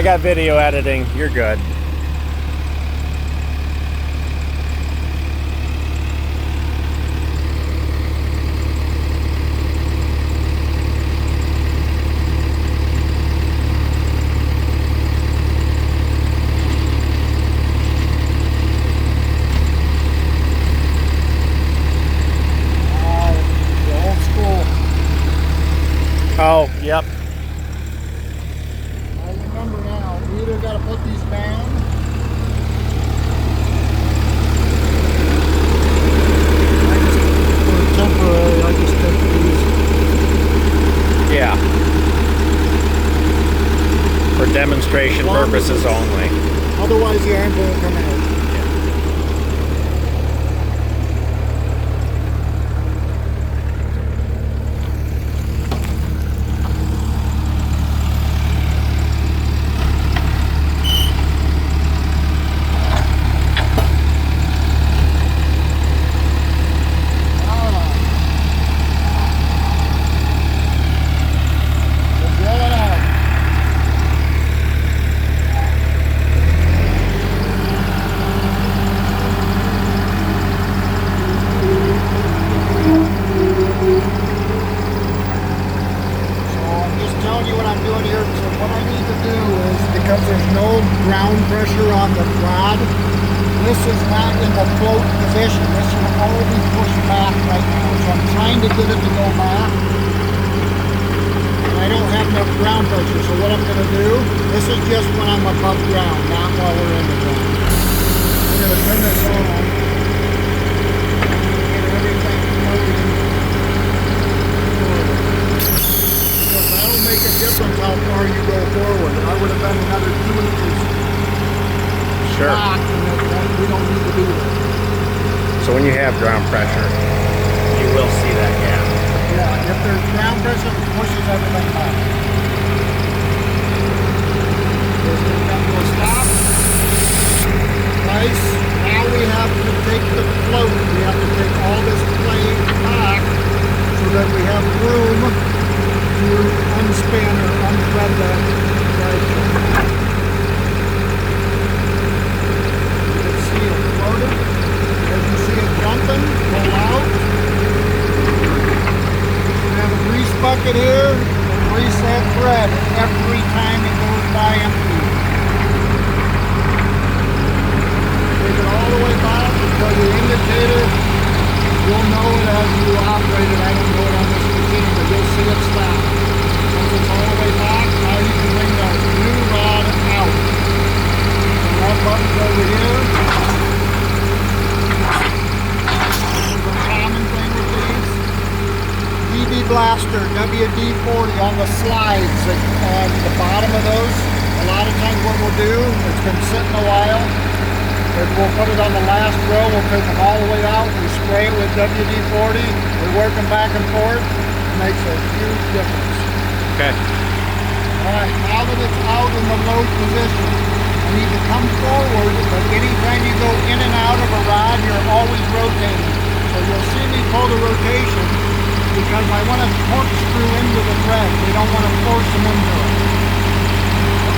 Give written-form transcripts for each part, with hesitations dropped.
I got video editing. You're good. Oh, yep. I remember now. We either got to put these down. For temporary, I just take these. Yeah. For demonstration purposes only. Otherwise, the iron won't come out. Because there's no ground pressure on the rod, this is not in the float position. This will all be pushed back right now. So I'm trying to get it to go back. And I don't have enough ground pressure. So what I'm going to do, this is just when I'm above ground, not while we're in the ground. I'm going to turn this on. Get everything floating. That'll make a difference how far you go forward. I would have been another 2 inches back, and we don't need to do that. So when you have ground pressure, you will see that gap. Yeah, if there's ground pressure, it pushes everything back. There's going to come to a stop. Nice. Now we have to take the float. We have to take all this plane back so that we have room to unspin or unthread that right there. You can see it floating. As you see it jumping, pull out. We have a grease bucket here. Grease that thread every time it goes by empty. Take it all the way back until the indicator, you'll know it as you operate it. I don't know it on this machine, but you'll see it stop. Once it's all the way back, now you can bring that new rod out. The rod button's over here. The common thing with these, DB Blaster, WD-40 on the slides on the bottom of those. A lot of times what we'll do, it's been sitting a while, is we'll put it on the last row, we'll take them all the way out, we spray it with WD-40, we work them back and forth, it makes a huge difference. Okay. Alright, now that it's out in the low position, you need to come forward, but anytime you go in and out of a rod, you're always rotating. So you'll see me pull the rotation, because I want to corkscrew into the thread. We don't want to force them into it.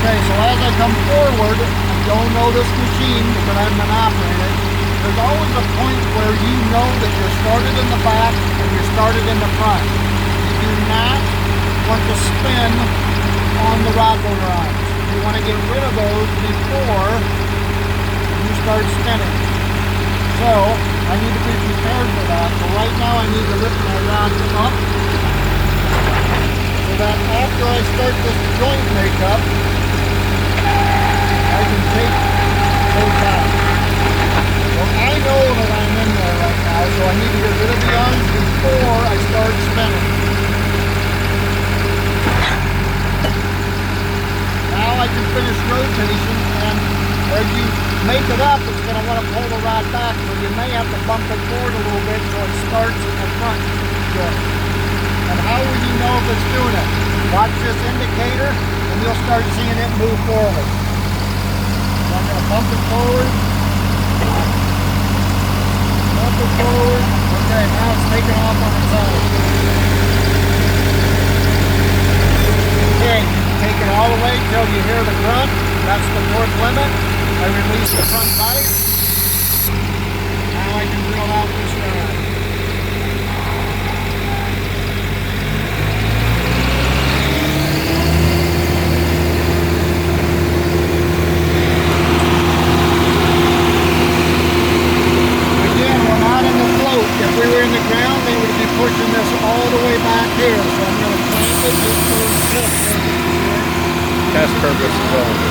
Okay, so as I come forward, I don't know this machine because I've been operating it. There's always a point where you know that you're started in the back and you're started in the front. You do not want to spin on the rod motor eyes. You want to get rid of those before you start spinning. So I need to be prepared for that. So right now I need to lift my rod up so that after I start this joint makeup, I can take those out. So I know that I'm in there right now, so I need to get rid of the arms before I start spinning. Now I can finish rotation, and as you make it up, it's going to want to pull the rod back, so you may have to bump it forward a little bit so it starts in the front joint. And how will you know if it's doing it? Watch this indicator, and you'll start seeing it move forward. So I'm going to bump it forward. Bump it forward. Okay, now it's taking off on its own. Okay, take it all the way till until you hear the grunt. That's the torque limit. I release the front vise. Now I can drill out this rod. Again, we're not in the float. If we were in the ground, they would be pushing this all the way back here. So I'm going to clamp it just for Test purposes only.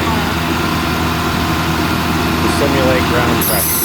To simulate ground pressure.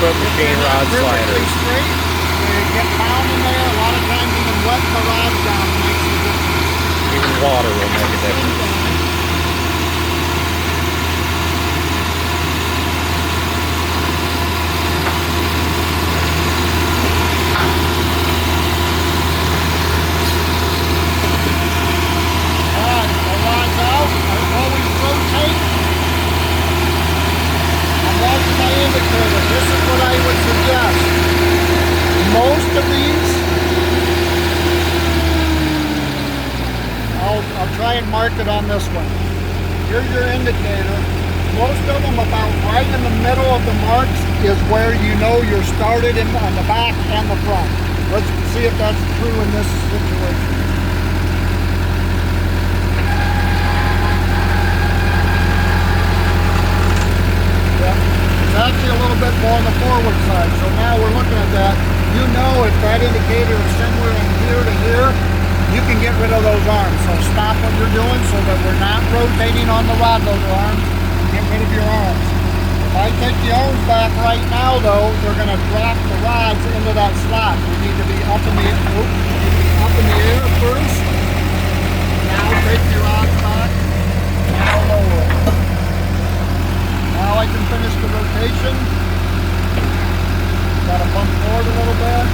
Machine rod sliders. Straight. They get pound in there. A lot of times even wetting the rods down makes a difference. Even water will make a difference. Alright, the rod's out. I always rotate. I'm watching my indicator. This is what I would suggest. Most of these, I'll try and mark it on this one. Here's your indicator. Most of them about right in the middle of the marks is where you know you're started on the back and the front. Let's see if that's true in this situation. It's actually a little bit more on the forward side. So now we're looking at that. You know if that indicator is somewhere in here to here, you can get rid of those arms. So stop what you're doing so that we're not rotating on the rod loader arms. Get rid of your arms. If I take the arms back right now though, they're going to drop the rods into that slot. We need to be up in the, air first. Now take your rods back. Now lower it. Now I can finish the rotation. Got to bump forward a little bit.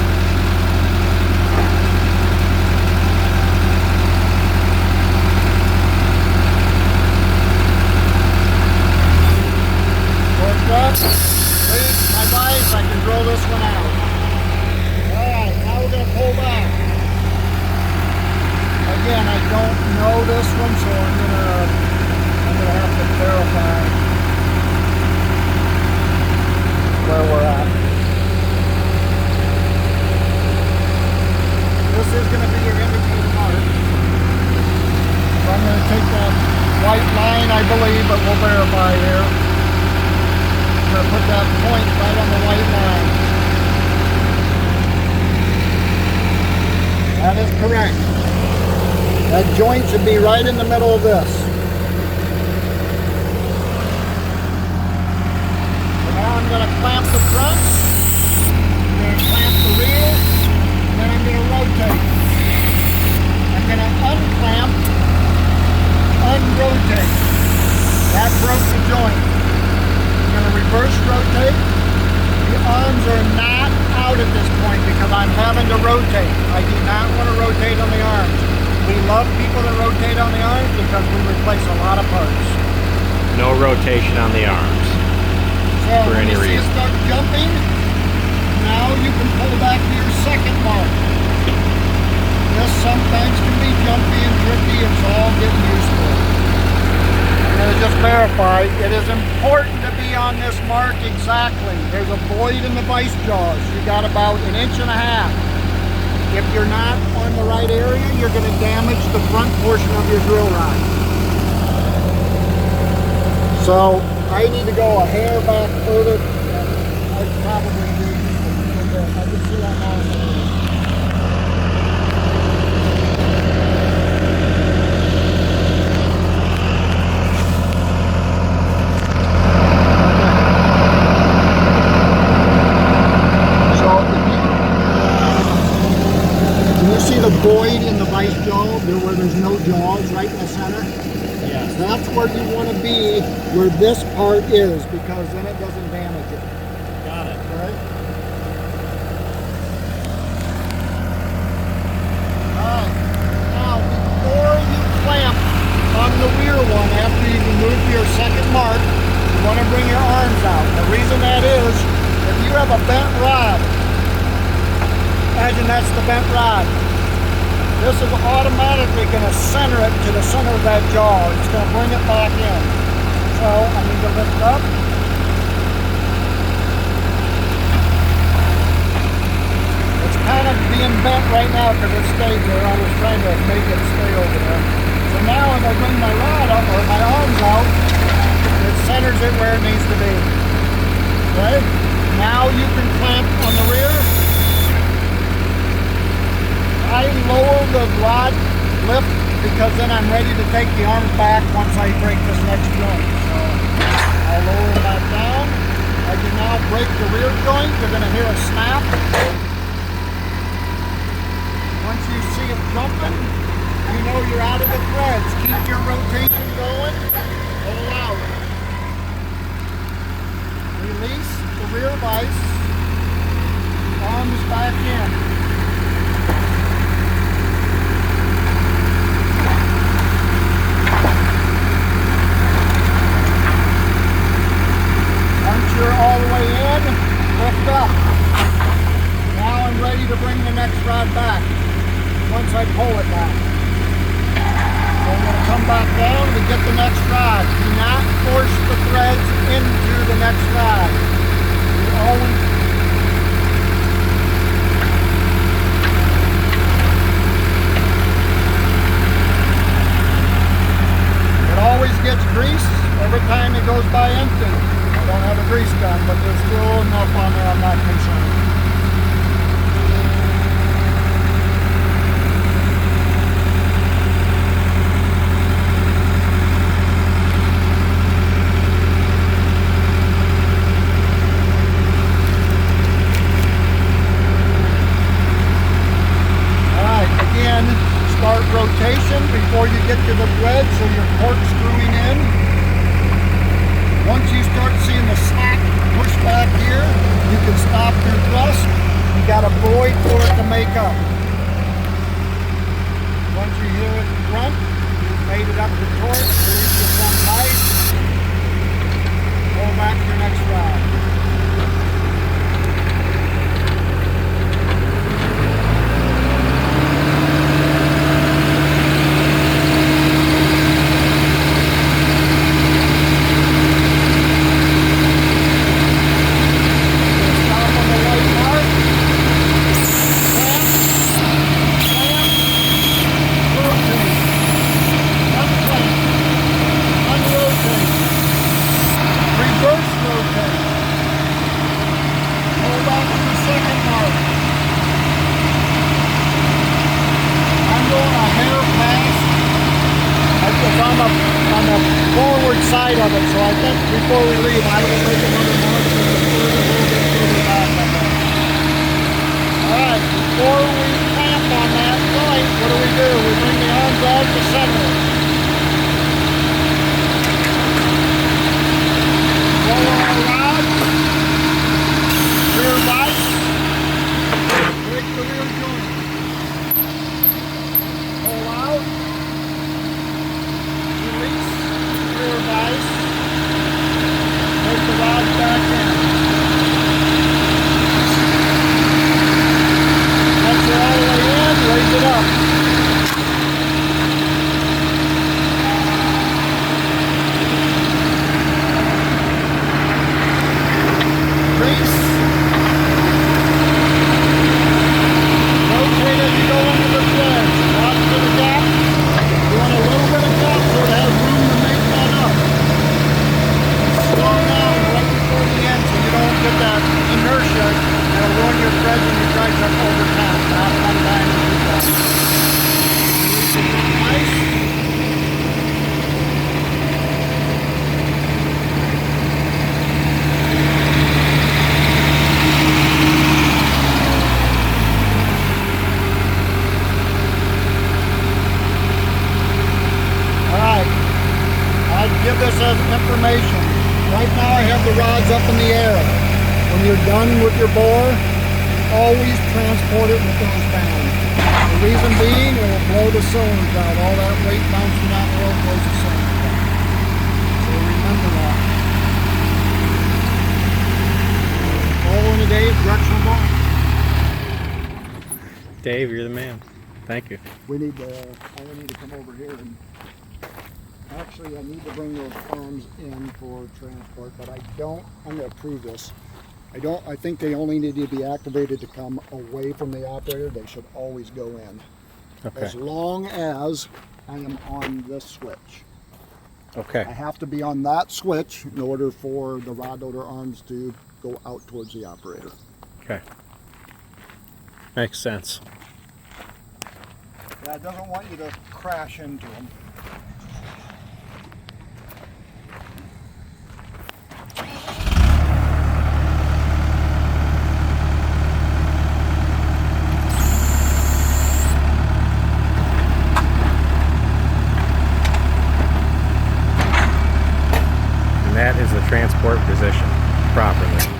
Torque up. Release my vise. I can drill this one out. Alright, now we're going to pull back. Again, I don't know this one, so I'm gonna have to verify where we're at. This is going to be your indicator mark. So I'm going to take that white line, I believe, but we'll verify here. I'm going to put that point right on the white line. That is correct. That joint should be right in the middle of this. I'm going to clamp the front, I'm going to clamp the rear, and then I'm going to rotate. I'm going to unclamp, unrotate. That broke the joint. I'm going to reverse rotate. The arms are not out at this point because I'm having to rotate. I do not want to rotate on the arms. We love people that rotate on the arms because we replace a lot of parts. No rotation on the arms. So for any when you see reason. it start jumping, now you can pull back to your second mark. This sometimes can be jumpy and tricky. It's all getting used to it. I'm going to just verify. It is important to be on this mark exactly. There's a void in the vice jaws. You got about 1.5 inches. If you're not on the right area, you're going to damage the front portion of your drill rod. So I need to go a hair back further. I probably do a little bit. I can see that now. that's where you want to be, where this part is, because then it doesn't damage it. Got it. All right? Alright, now before you clamp on the rear one, after you remove your second mark, you want to bring your arms out. The reason that is, if you have a bent rod, imagine that's the bent rod. This is automatically going to center it to the center of that jaw. It's going to bring it back in. So I need to lift up. It's kind of being bent right now because it stayed there. I was trying to make it stay over there. So now if I bring my rod up or my arms out, it centers it where it needs to be. Okay? Now you can clamp on the rear. I lower the rod lift because then I'm ready to take the arms back once I break this next joint. So I'll lower that down. I can now break the rear joint. You're going to hear a snap. Once you see it jumping, you know you're out of the threads. Keep your rotation going. Pull out. Release the rear vise. Arms back in. Once you're all the way in, lift up. Now I'm ready to bring the next rod back. Once I pull it back. So I'm going to come back down to get the next rod. Do not force the threads into the next rod. You always... It always gets grease every time it goes by empty. I don't have a grease gun, but there's still enough on there, I'm not concerned. Start rotation before you get to the thread, so you're corkscrewing in. Once you start seeing the slack push back here, you can stop your thrust. You got a void for it to make up. Once you hear it grunt, you've made it up to torque, release your front vise, pull back your next rod. On the forward side of it, so I think before we leave, I will make another mark a little bit further back on that. Alright, before we clamp on that joint, what do? We bring the arms out to center it. Roll our rod, rear vise, break the rear joint. Pull out. Rear vise, take the rod back in. Once you're all the way in, raise it up. give this as information. Right now I have the rods up in the air. When you're done with your bore, always transport it with those bands. The reason being, it will blow the cylinders out. All that weight bouncing down the road blows the cylinders out. So remember that. All in a day, directional boring. Dave, you're the man. Thank you. We need to, I need to come over here and, actually I need to bring those arms in for transport, but I don't, I'm gonna prove this. I think they only need to be activated to come away from the operator. They should always go in. Okay. As long as I am on this switch. Okay. I have to be on that switch in order for the rod loader arms to go out towards the operator. Okay. Makes sense. Yeah, it doesn't want you to crash into them. And that is the transport position properly.